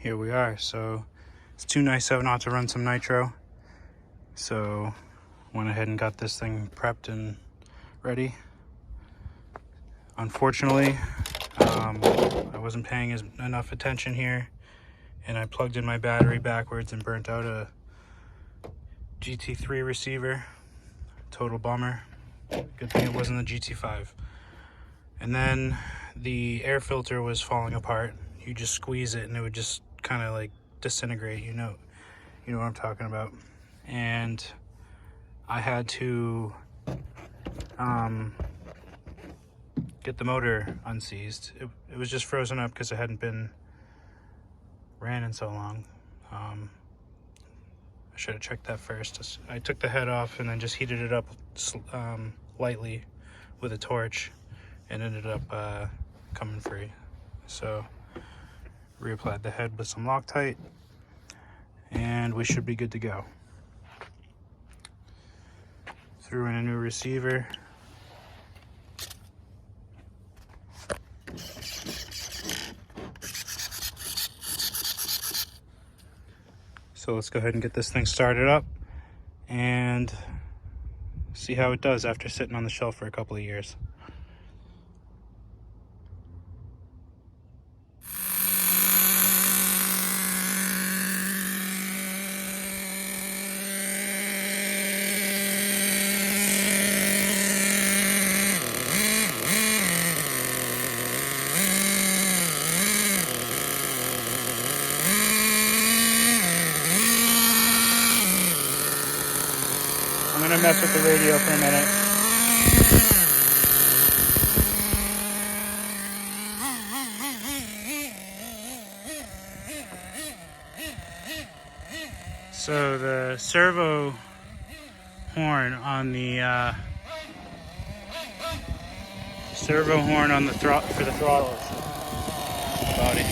here we are. So it's too nice out not to run some nitro. So went ahead and got this thing prepped and ready. Unfortunately, I wasn't paying enough attention here, and I plugged in my battery backwards and burnt out a GT3 receiver. Total bummer. Good thing it wasn't the GT5. And then the air filter was falling apart. You just squeeze it and it would just kind of like disintegrate, you know what I'm talking about. And I had to get the motor unseized. It was just frozen up because it hadn't been ran in so long. I should have checked that first. I took the head off and then just heated it up lightly with a torch, and ended up coming free. So reapplied the head with some Loctite, and we should be good to go. Threw in a new receiver. So let's go ahead and get this thing started up and see how it does after sitting on the shelf for a couple of years. I'm gonna mess with the radio for a minute. So the servo horn on the for the throttle body.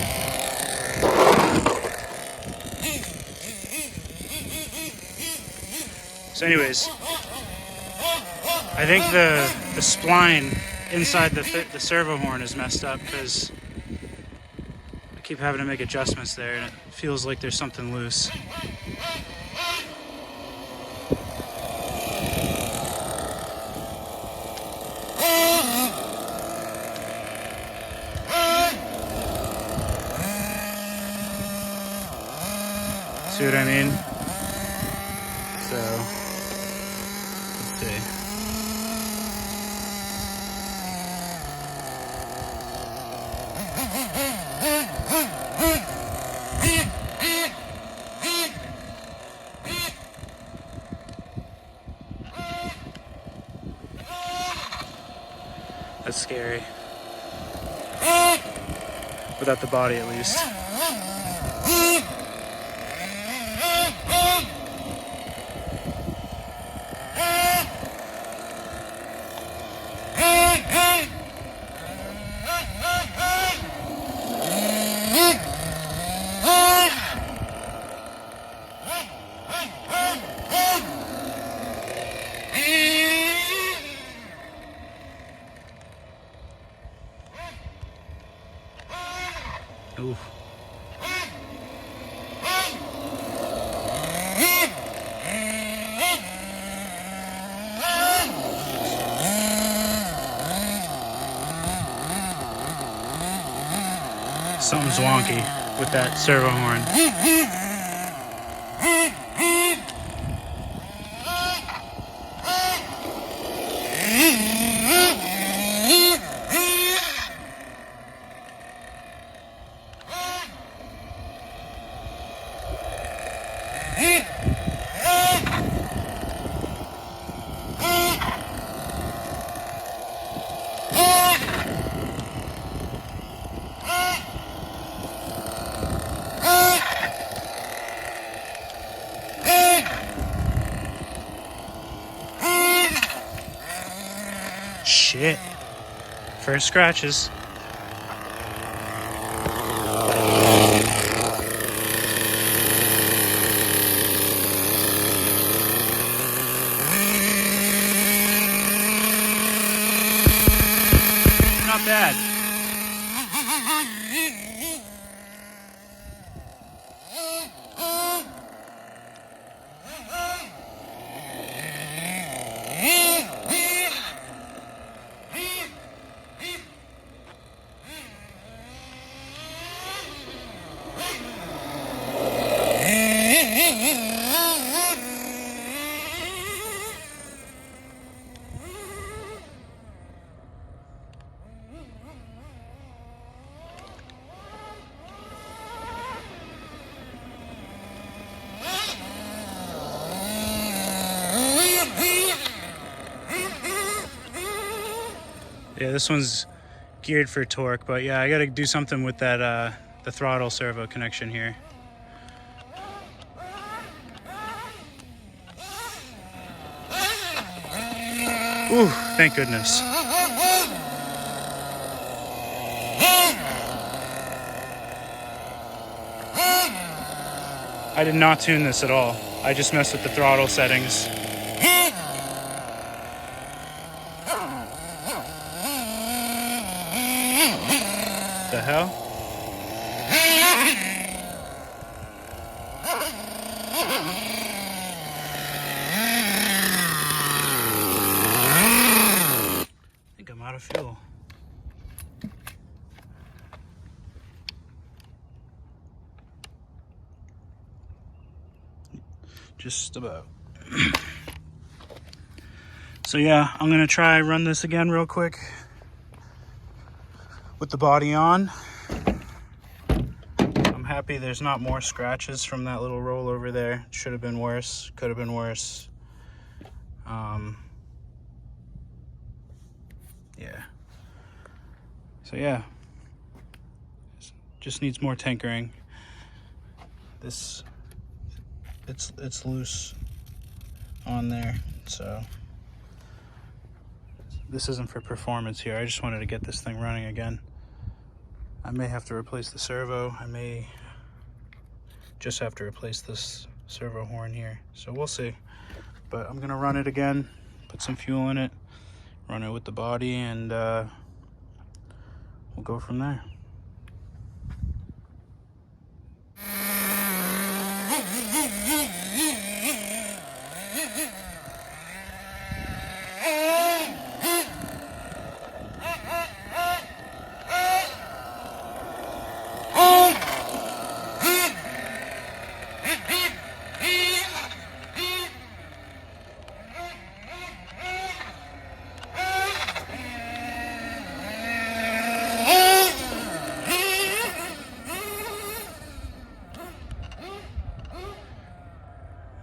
So anyways, I think the spline inside the servo horn is messed up because I keep having to make adjustments there and it feels like there's something loose. See what I mean? So, let's see. That's scary. Without the body, at least. Oof. Something's wonky with that servo horn. Shit. First scratches. Not bad. Yeah, this one's geared for torque, but yeah, I gotta do something with that the throttle servo connection here. Ooh, thank goodness. I did not tune this at all. I just messed with the throttle settings. The hell? I think I'm out of fuel. Just about. So yeah, I'm gonna try run this again real quick with the body on. I'm happy there's not more scratches from that little roll over there. Should have been worse, could have been worse. Yeah. So yeah, just needs more tinkering. This, it's loose on there, so this isn't for performance here. I just wanted to get this thing running again. I may have to replace the servo. I may just have to replace this servo horn here. So we'll see. But I'm gonna run it again, put some fuel in it, run it with the body, and we'll go from there.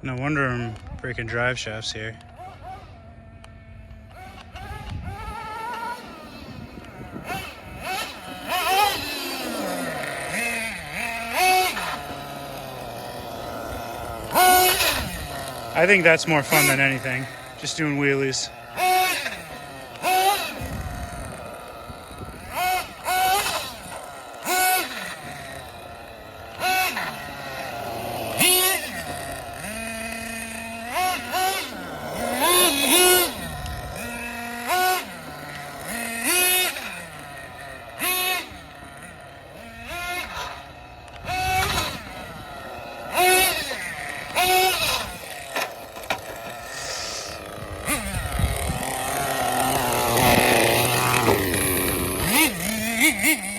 No wonder I'm breaking drive shafts here. I think that's more fun than anything, just doing wheelies.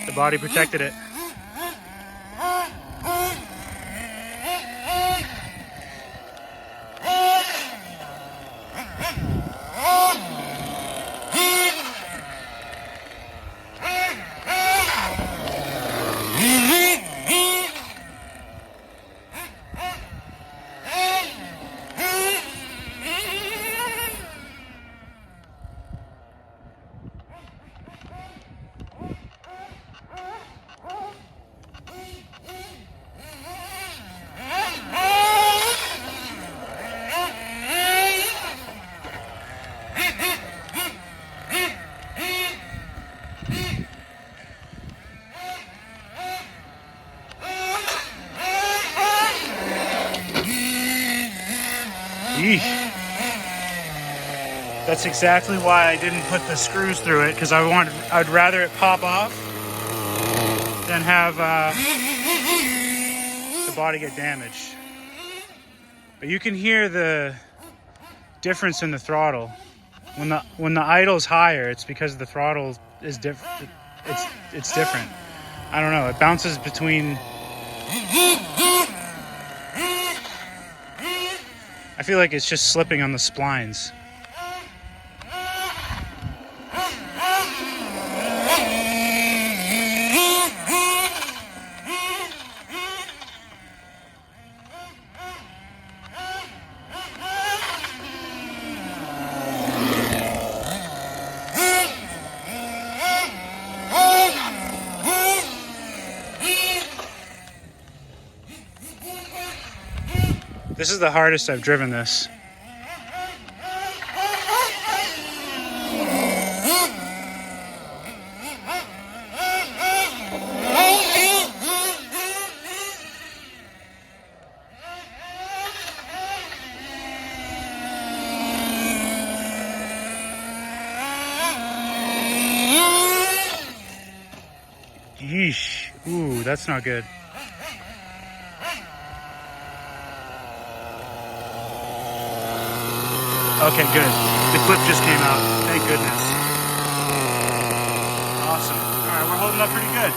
The body protected it. That's exactly why I didn't put the screws through it, because I'd rather it pop off than have the the body get damaged. But you can hear the difference in the throttle. When the idle's higher, it's because the throttle is different. It's different. I don't know. It bounces between. I feel like it's just slipping on the splines. This is the hardest I've driven this. Yeesh. Ooh, that's not good. Okay, good. The clip just came out. Thank goodness. Awesome. All right, we're holding up pretty good.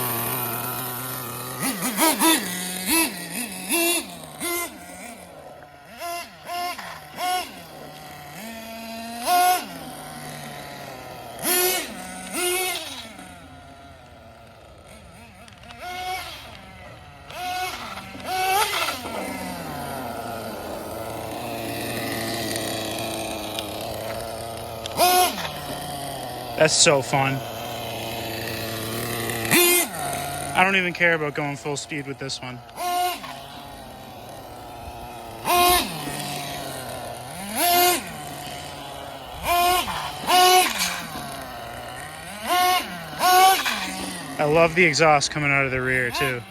That's so fun. I don't even care about going full speed with this one. I love the exhaust coming out of the rear too.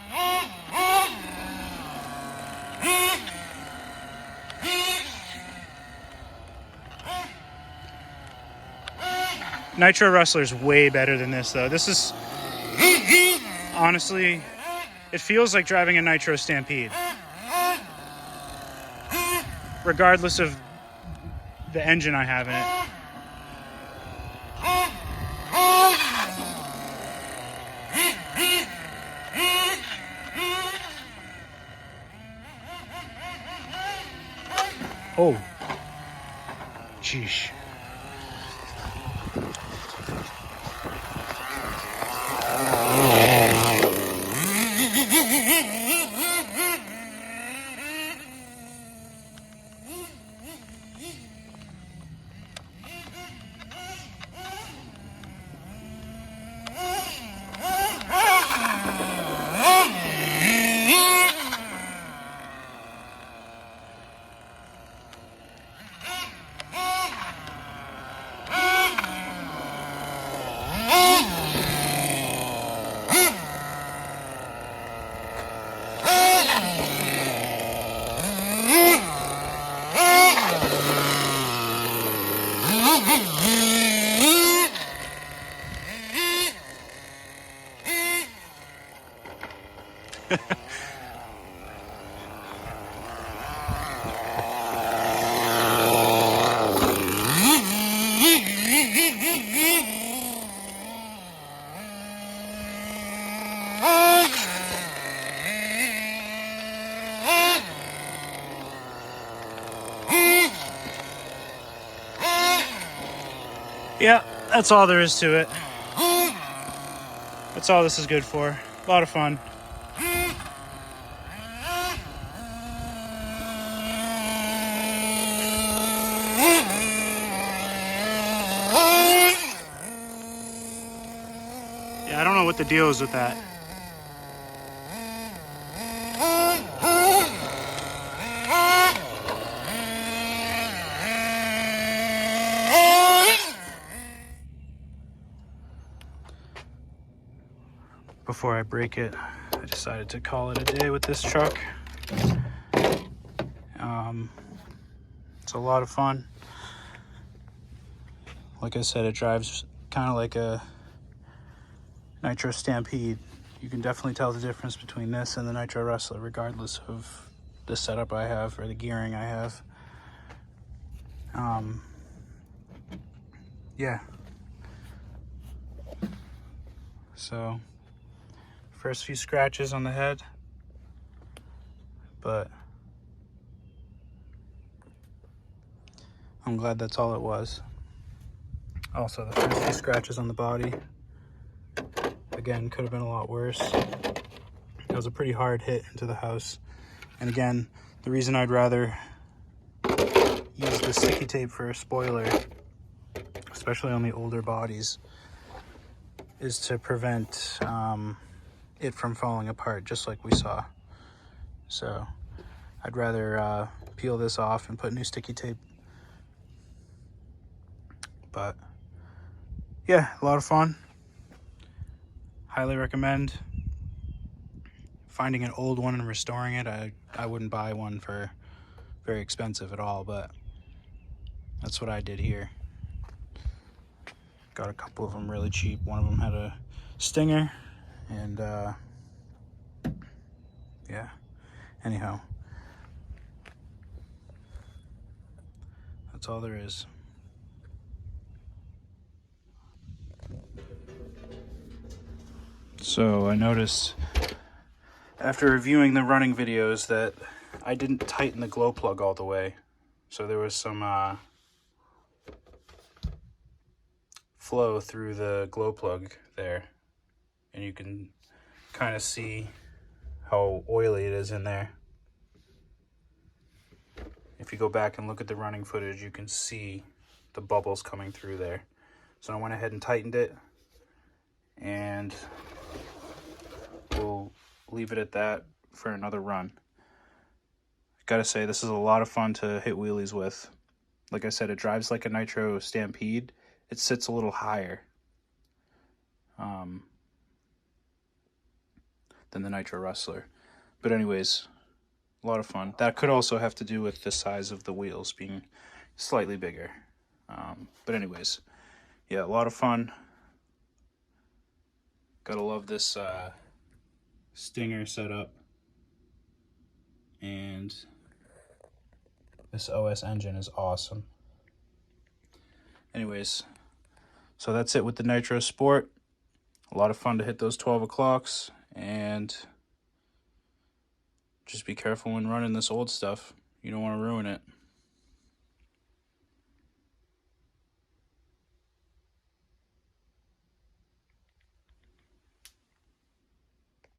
Nitro Rustler's way better than this though. This is, honestly, it feels like driving a Nitro Stampede. Regardless of the engine I have in it. Oh. Sheesh. Yeah, that's all there is to it. That's all this is good for. A lot of fun. Yeah, I don't know what the deal is with that. Before I break it, I decided to call it a day with this truck. It's a lot of fun. Like I said, it drives kind of like a Nitro Stampede. you can definitely tell the difference between this and the Nitro Rustler, regardless of the setup I have or the gearing I have. Yeah. So, first few scratches on the head, but I'm glad that's all it was. Also, the first few scratches on the body, again, could have been a lot worse. It was a pretty hard hit into the house. And again, the reason I'd rather use the sticky tape for a spoiler, especially on the older bodies, is to prevent it from falling apart, just like we saw. So I'd rather peel this off and put new sticky tape. But yeah, a lot of fun. Highly recommend. Finding an old one and restoring it, I wouldn't buy one for very expensive at all, but that's what I did here. Got a couple of them really cheap. One of them had a stinger, and yeah, anyhow, that's all there is. So I noticed after reviewing the running videos that I didn't tighten the glow plug all the way. So there was some flow through the glow plug there. And you can kind of see how oily it is in there. If you go back and look at the running footage, you can see the bubbles coming through there. So I went ahead and tightened it, and we'll leave it at that for another run. Gotta say, this is a lot of fun to hit wheelies with. Like I said, it drives like a Nitro Stampede. It sits a little higher than the Nitro Rustler. But anyways, a lot of fun. That could also have to do with the size of the wheels being slightly bigger. But anyways, yeah, a lot of fun. Gotta love this stinger setup. And this OS engine is awesome. Anyways, so that's it with the Nitro Sport. A lot of fun to hit those 12 o'clocks, and just be careful when running this old stuff. You don't want to ruin it.